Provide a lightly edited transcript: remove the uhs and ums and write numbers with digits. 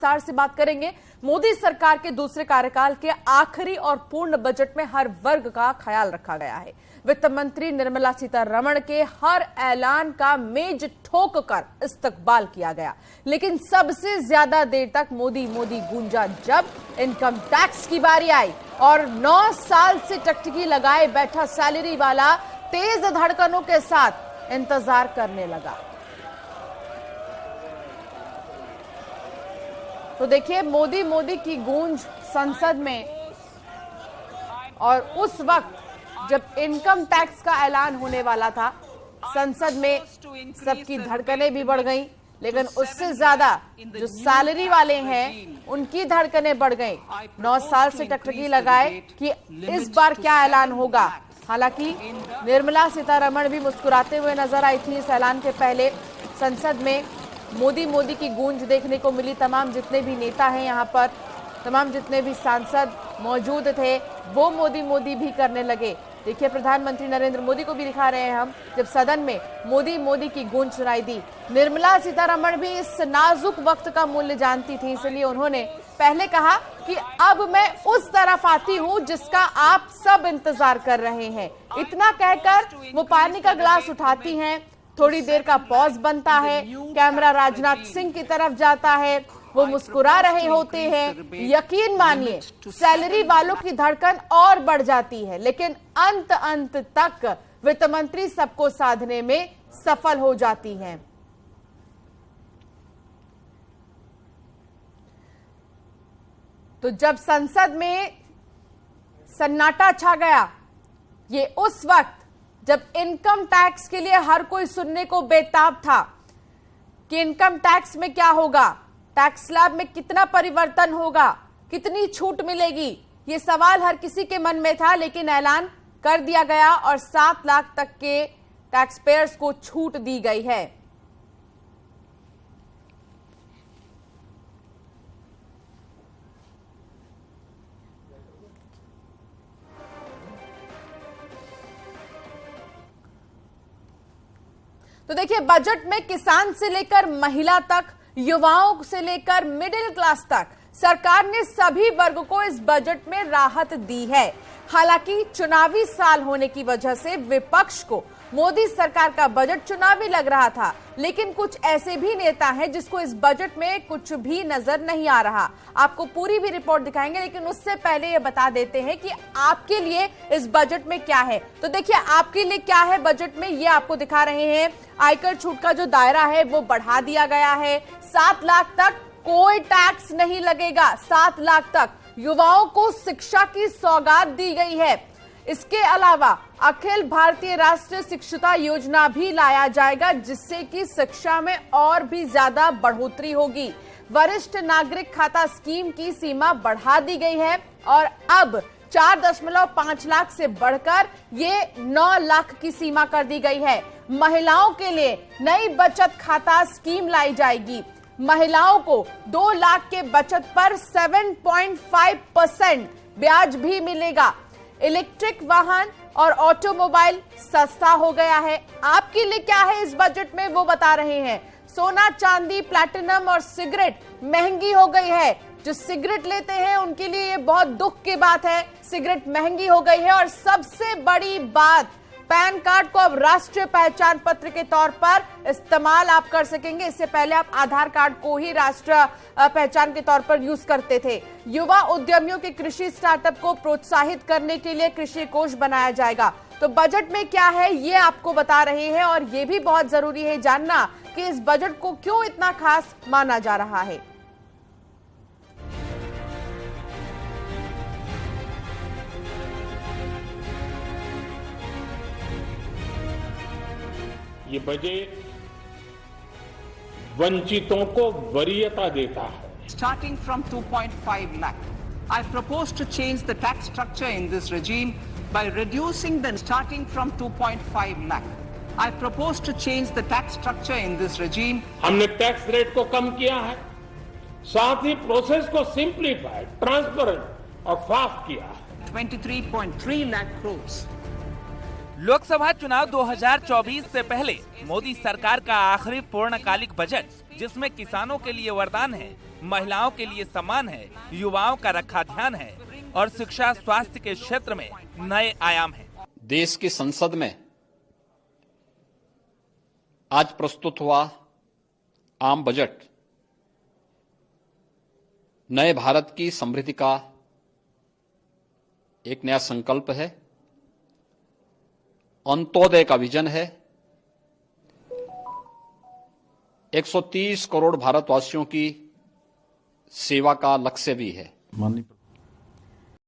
विस्तार से बात करेंगे। मोदी सरकार के दूसरे कार्यकाल के आखिरी और पूर्ण बजट में हर वर्ग का ख्याल रखा गया है। वित्त मंत्री निर्मला सीतारमण के हर ऐलान का मेज ठोक कर इस्तकबाल किया गया, लेकिन सबसे ज्यादा देर तक मोदी मोदी गूंजा जब इनकम टैक्स की बारी आई और 9 साल से टकटकी लगाए बैठा सैलरी वाला तेज धड़कनों के साथ इंतजार करने लगा। तो देखिए, मोदी मोदी की गूंज संसद में, और उस वक्त जब इनकम टैक्स का ऐलान होने वाला था संसद में सबकी धड़कनें भी बढ़ गईं, लेकिन उससे ज्यादा जो सैलरी वाले हैं उनकी धड़कनें बढ़ गईं। 9 साल से टकटकी लगाए कि इस बार क्या ऐलान होगा। हालांकि निर्मला सीतारमण भी मुस्कुराते हुए नजर आई थी इस ऐलान के पहले। संसद में मोदी मोदी की गूंज देखने को मिली। तमाम जितने भी नेता हैं यहाँ पर, तमाम जितने भी सांसद मौजूद थे, वो मोदी मोदी भी करने लगे। देखिए, प्रधानमंत्री नरेंद्र मोदी को भी दिखा रहे हैं हम, जब सदन में मोदी मोदी की गूंज सुनाई दी। निर्मला सीतारमण भी इस नाजुक वक्त का मूल्य जानती थी, इसलिए उन्होंने पहले कहा कि अब मैं उस तरफ आती हूं जिसका आप सब इंतजार कर रहे हैं। इतना कहकर वो पानी का गिलास उठाती हैं, थोड़ी देर का पॉज बनता है, कैमरा राजनाथ सिंह की तरफ जाता है, वो मुस्कुरा रहे होते हैं। यकीन मानिए, सैलरी वालों की धड़कन और बढ़ जाती है, लेकिन अंत तक वित्त मंत्री सबको साधने में सफल हो जाती हैं। तो जब संसद में सन्नाटा छा गया, ये उस वक्त जब इनकम टैक्स के लिए हर कोई सुनने को बेताब था कि इनकम टैक्स में क्या होगा, टैक्स स्लैब में कितना परिवर्तन होगा, कितनी छूट मिलेगी, ये सवाल हर किसी के मन में था। लेकिन ऐलान कर दिया गया और 7 लाख तक के टैक्स पेयर्स को छूट दी गई है। तो देखिए, बजट में किसान से लेकर महिला तक, युवाओं से लेकर मिडिल क्लास तक सरकार ने सभी वर्ग को इस बजट में राहत दी है। हालांकि चुनावी साल होने की वजह से विपक्ष को मोदी सरकार का बजट चुनावी लग रहा था, लेकिन कुछ ऐसे भी नेता हैं जिसको इस बजट में कुछ भी नजर नहीं आ रहा। आपको पूरी भी रिपोर्ट दिखाएंगे, लेकिन उससे पहले ये बता देते हैं कि आपके लिए इस बजट में क्या है। तो देखिए, आपके लिए क्या है बजट में, ये आपको दिखा रहे हैं। आयकर छूट का जो दायरा है वो बढ़ा दिया गया है। 7 लाख तक कोई टैक्स नहीं लगेगा, 7 लाख तक। युवाओं को शिक्षा की सौगात दी गई है। इसके अलावा अखिल भारतीय राष्ट्रीय शिक्षुता योजना भी लाया जाएगा, जिससे कि शिक्षा में और भी ज्यादा बढ़ोतरी होगी। वरिष्ठ नागरिक खाता स्कीम की सीमा बढ़ा दी गई है और अब 4.5 लाख से बढ़कर ये 9 लाख की सीमा कर दी गई है। महिलाओं के लिए नई बचत खाता स्कीम लाई जाएगी। महिलाओं को 2 लाख के बचत पर 7.5% ब्याज भी मिलेगा। इलेक्ट्रिक वाहन और ऑटोमोबाइल सस्ता हो गया है। आपके लिए क्या है इस बजट में, वो बता रहे हैं। सोना, चांदी, प्लैटिनम और सिगरेट महंगी हो गई है। जो सिगरेट लेते हैं उनके लिए ये बहुत दुख की बात है, सिगरेट महंगी हो गई है। और सबसे बड़ी बात, पैन कार्ड को अब राष्ट्रीय पहचान पत्र के तौर पर इस्तेमाल आप कर सकेंगे। इससे पहले आप आधार कार्ड को ही राष्ट्रीय पहचान के तौर पर यूज करते थे। युवा उद्यमियों के कृषि स्टार्टअप को प्रोत्साहित करने के लिए कृषि कोष बनाया जाएगा। तो बजट में क्या है ये आपको बता रहे हैं, और ये भी बहुत जरूरी है जानना कि इस बजट को क्यों इतना खास माना जा रहा है। ये बजट वंचितों को वरीयता देता है। Starting from 2.5 lakh, I propose to change the tax structure in this regime by reducing the starting from 2.5 lakh. I propose to change the tax structure in this regime. हमने टैक्स रेट को कम किया है, साथ ही process को simplified, transparent और fast किया है। 23.3 lakh crores. Lok Sabha चुनाव 2024 से पहले मोदी सरकार का आखिरी पूर्णकालिक बजट जिसमें किसानों के लिए वरदान है, महिलाओं के लिए सम्मान है, युवाओं का रखा ध्यान है और शिक्षा स्वास्थ्य के क्षेत्र में नए आयाम हैं। देश की संसद में आज प्रस्तुत हुआ आम बजट नए भारत की समृद्धि का एक नया संकल्प है, अंत्योदय का विजन है। 130 करोड़ भारतवासियों की सेवा का लक्ष्य भी है।